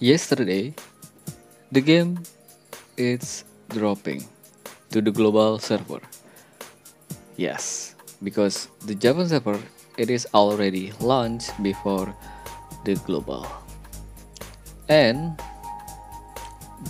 Yesterday, the game is dropping to the global server. Yes, because the Japan server it is already launched before the global. And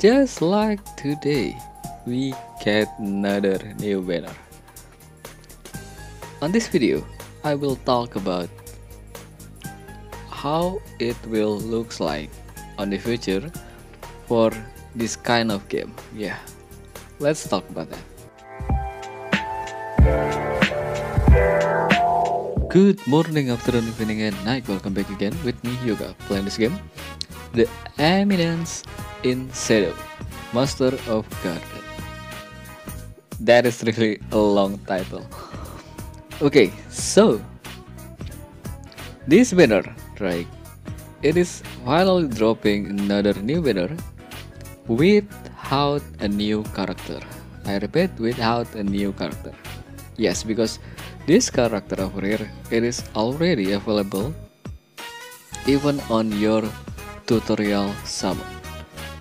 just like today, we get another new banner. On this video, I will talk about how it will looks like on the future for this kind of game. Yeah, let's talk about that. Good morning, afternoon, evening, and night. Welcome back again with me, Yoga, playing this game, the Eminence in Shadow, Master of Garden. That is really a long title. Okay, so this banner, right? It is finally dropping another new banner without a new character. I repeat, without a new character. Yes, because this character over here it is already available even on your tutorial summon,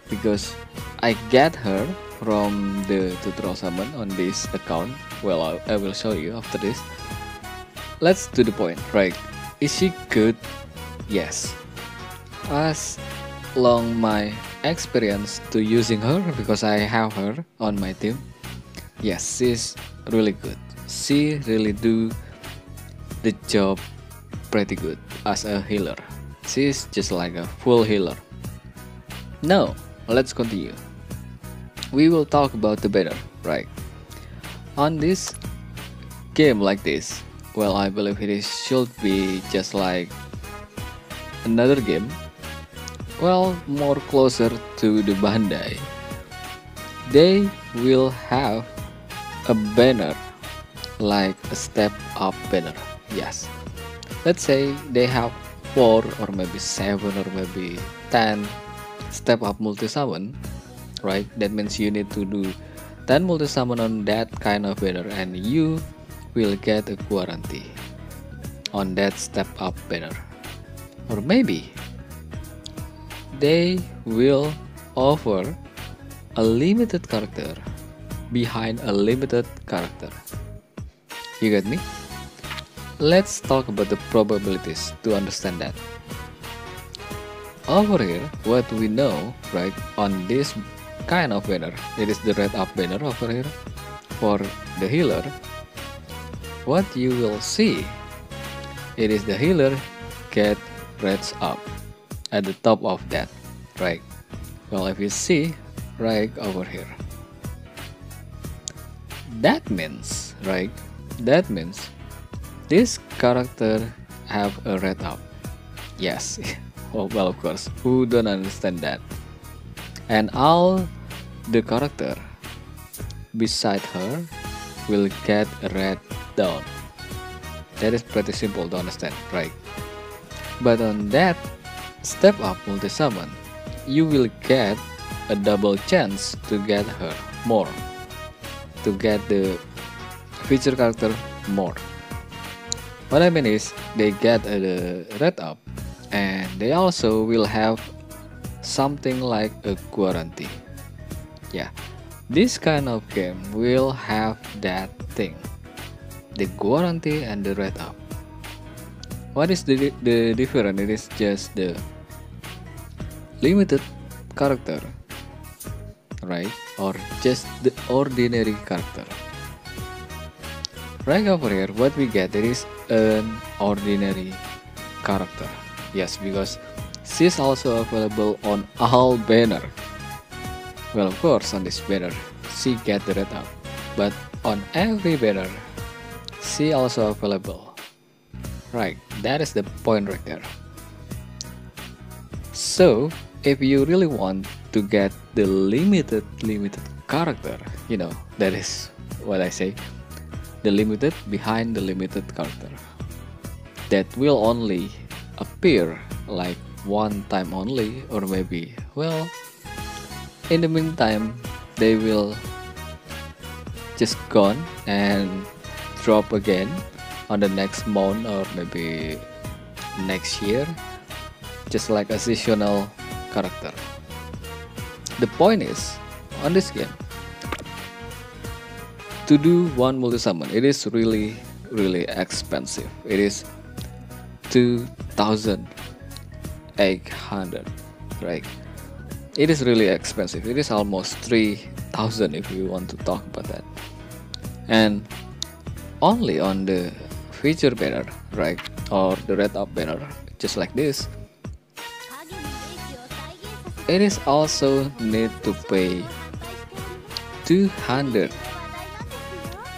because I get her from the tutorial summon on this account. Well, I will show you after this. Let's to the point, right? Is she good? Yes. As long my experience to using her, because I have her on my team, yes, she's really good. She really do the job pretty good as a healer. She's just like a full healer. Now, let's continue. We will talk about the banner, right? On this game like this, well, I believe should be just like another game. Well, more closer to the Bandai. They will have a banner like a step up banner. Yes. Let's say they have 4 or maybe 7 or maybe 10 step up multi summon, right? That means you need to do 10 multi summon on that kind of banner and you will get a guarantee on that step up banner. Or maybe they will offer a limited character behind a limited character. You get me? Let's talk about the probabilities to understand that. Over here, what we know, right, on this kind of banner, it is the red up banner over here. For the healer, what you will see, it is the healer get reds up at the top of that, right? Well, if you see right over here, that means, right? That means this character have a red up. Yes. Oh, well, of course, who don't understand that? And all the character beside her will get a red down. That is pretty simple to understand, right? But on that step up multi summon, you will get a double chance to get her more, to get the feature character more. What I mean is they get the red up and they also will have something like a guarantee. Yeah, this kind of game will have that thing, the guarantee and the red up. What is the difference? It is just the limited character, right? Or just the ordinary character. Right over here, what we get, it is an ordinary character. Yes, because she's also available on all banner. Well, of course, on this banner, she get the red up. But on every banner, she also available. Right, that is the point right there. So, if you really want to get the limited character, you know, that is what I say, the limited behind the limited character, that will only appear like one time only, or maybe, well, in the meantime they will just gone and drop again on the next month or maybe next year, just like a seasonal character. The point is, on this game, to do one multi summon, it is really expensive. It is 2,800, right? It is really expensive. It is almost 3,000 if you want to talk about that. And only on the feature banner, right, or the red up banner, just like this, it is also need to pay 200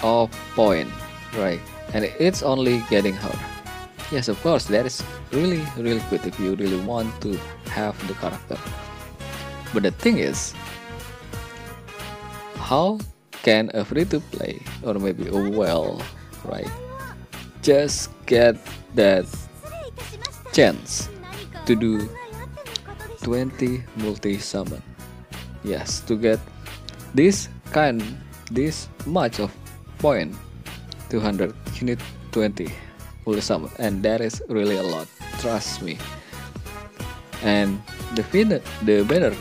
of point, right? And it's only getting her. Yes, of course, that is really good if you really want to have the character. But the thing is, how can a free-to-play or maybe a well, right, just get that chance to do 20 multi-summon? Yes, to get this much of point 200, you need 20 multi-summon, and that is really a lot, trust me. And the banner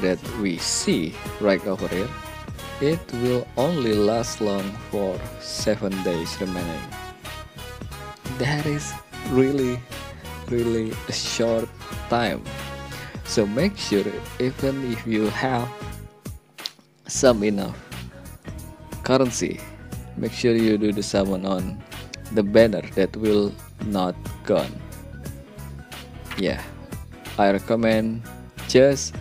that we see right over here, it will only last long for 7 days remaining. That is really a short time. So make sure, even if you have some enough currency, make sure you do the summon on the banner that will not gone. Yeah, I recommend just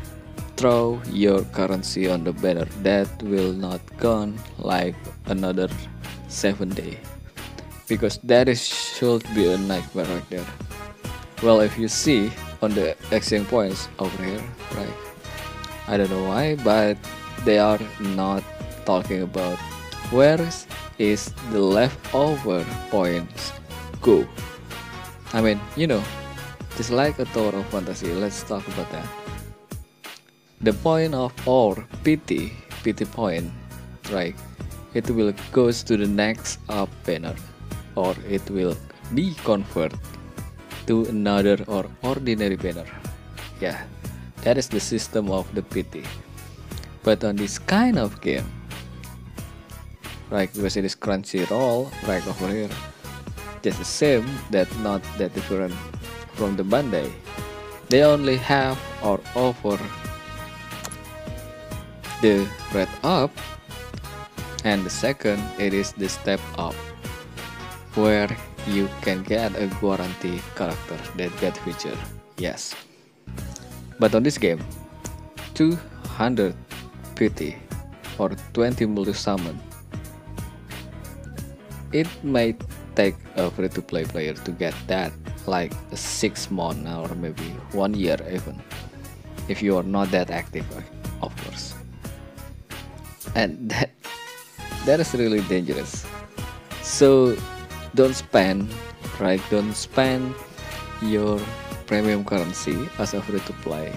throw your currency on the banner that will not gone like another 7 day, because that is should be a nightmare right there. Well, if you see on the exchange points over here, right, I don't know why, but they are not talking about where is the leftover points go. I mean, just like a Tower of Fantasy, let's talk about that. The point of our PT point, right, it will goes to the next up banner, or it will be converted to another or ordinary banner. Yeah, that is the system of the PT. But on this kind of game, right, because it is Crunchyroll right over here, just the same, that not that different from the Bandai. They only have or offer the red up, and the second, it is the step up, where you can get a guarantee character that get featured. Yes, but on this game, 200 PT or 20 multi summon, it may take a free-to-play player to get that like 6 months or maybe 1 year even, if you are not that active, of course. And that is really dangerous. So don't spend, right, don't spend your premium currency as a free-to-play.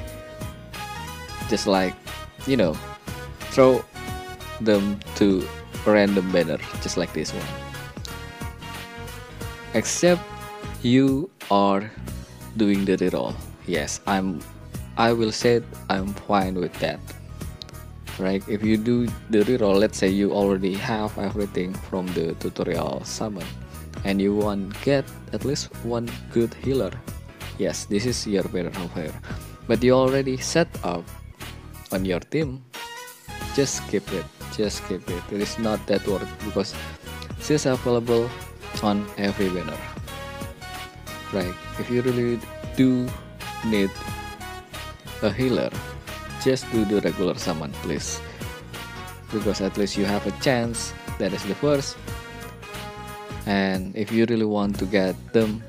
Just like, throw them to random banner, just like this one. Except you are doing the reroll. Yes, I will say I'm fine with that. Right, if you do the reroll, let's say you already have everything from the tutorial summon, and you want get at least one good healer. Yes, this is your banner over here. But you already set up on your team, just keep it. It is not that worth it, because she's available on every banner. Right, if you really do need a healer, just do the regular summon, please, because at least you have a chance. That is the first. And if you really want to get them,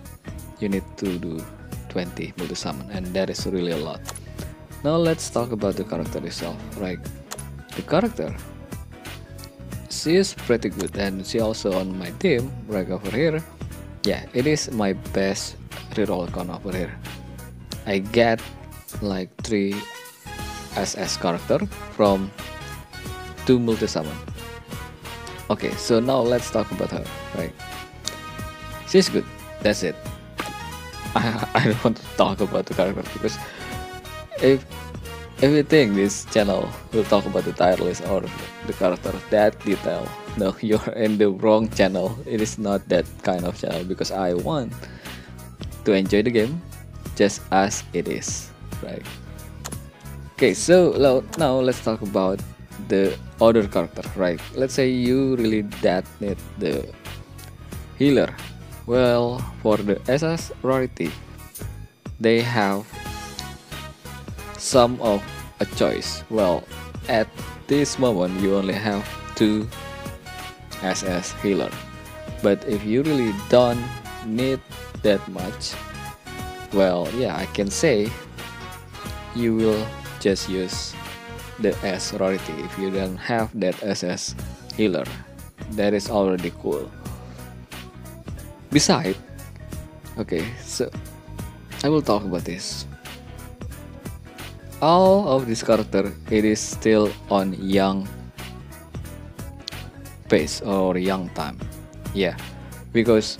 you need to do 20 multi summon, and that is really a lot. Now let's talk about the character itself. Right, the character, she is pretty good, and she also on my team right over here. Yeah, it is my best reroll account over here. I get like 3 SS character from 2 multi summon. Okay, so now let's talk about her. Right, she's good, that's it. I don't want to talk about the character, because if If you think this channel will talk about the tier list or the character that detail, no, you're in the wrong channel. It is not that kind of channel because I want to enjoy the game just as it is, right? Okay, so now let's talk about the other character, right? Let's say you really that need the healer. Well, for the SS rarity, they have some of a choice. Well, at this moment you only have 2 SS healer, but if you really don't need that much, well, yeah, I can say you will just use the S rarity if you don't have that SS healer. That is already cool. Besides, okay, so I will talk about this. All of this character, it is still on young pace or young time, yeah, because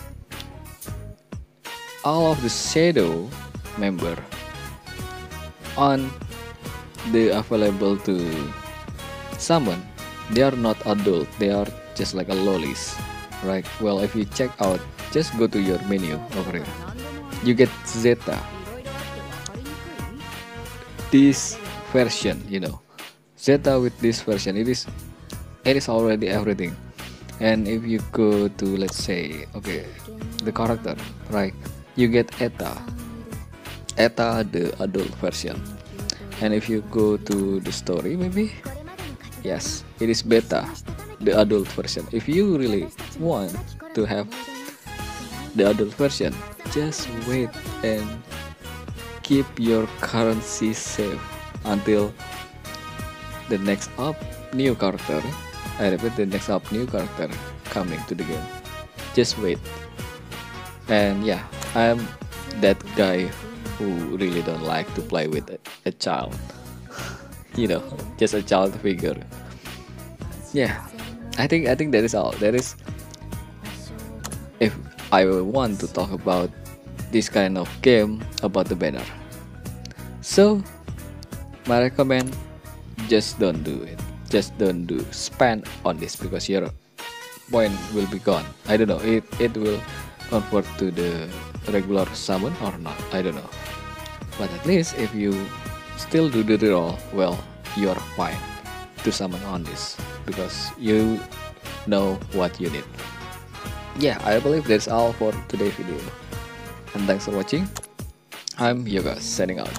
all of the shadow member on the available to summon, they are not adult, they are just like a lollies, right? Well, if you check out, just go to your menu over here, you get Zeta. This version, you know, Zeta with this version, it is already everything. And if you go to, let's say, okay, the character, right, you get Eta the adult version. And if you go to the story, maybe, yes, it is Beta the adult version. If you really want to have the adult version, just wait and keep your currency safe until the next up new character. I repeat, the next up new character coming to the game. Just wait. And yeah, I'm that guy who really don't like to play with a child. You know, just a child figure. Yeah, I think that is all. That is, if I want to talk about this kind of game about the banner. So my recommend, just don't do it. Just don't do spend on this because your point will be gone. I don't know, it will convert to the regular summon or not, I don't know. But at least if you still do the reroll, well, you're fine to summon on this because you know what you need. Yeah, I believe that's all for today's video. And thanks for watching. I'm Yoga, signing out.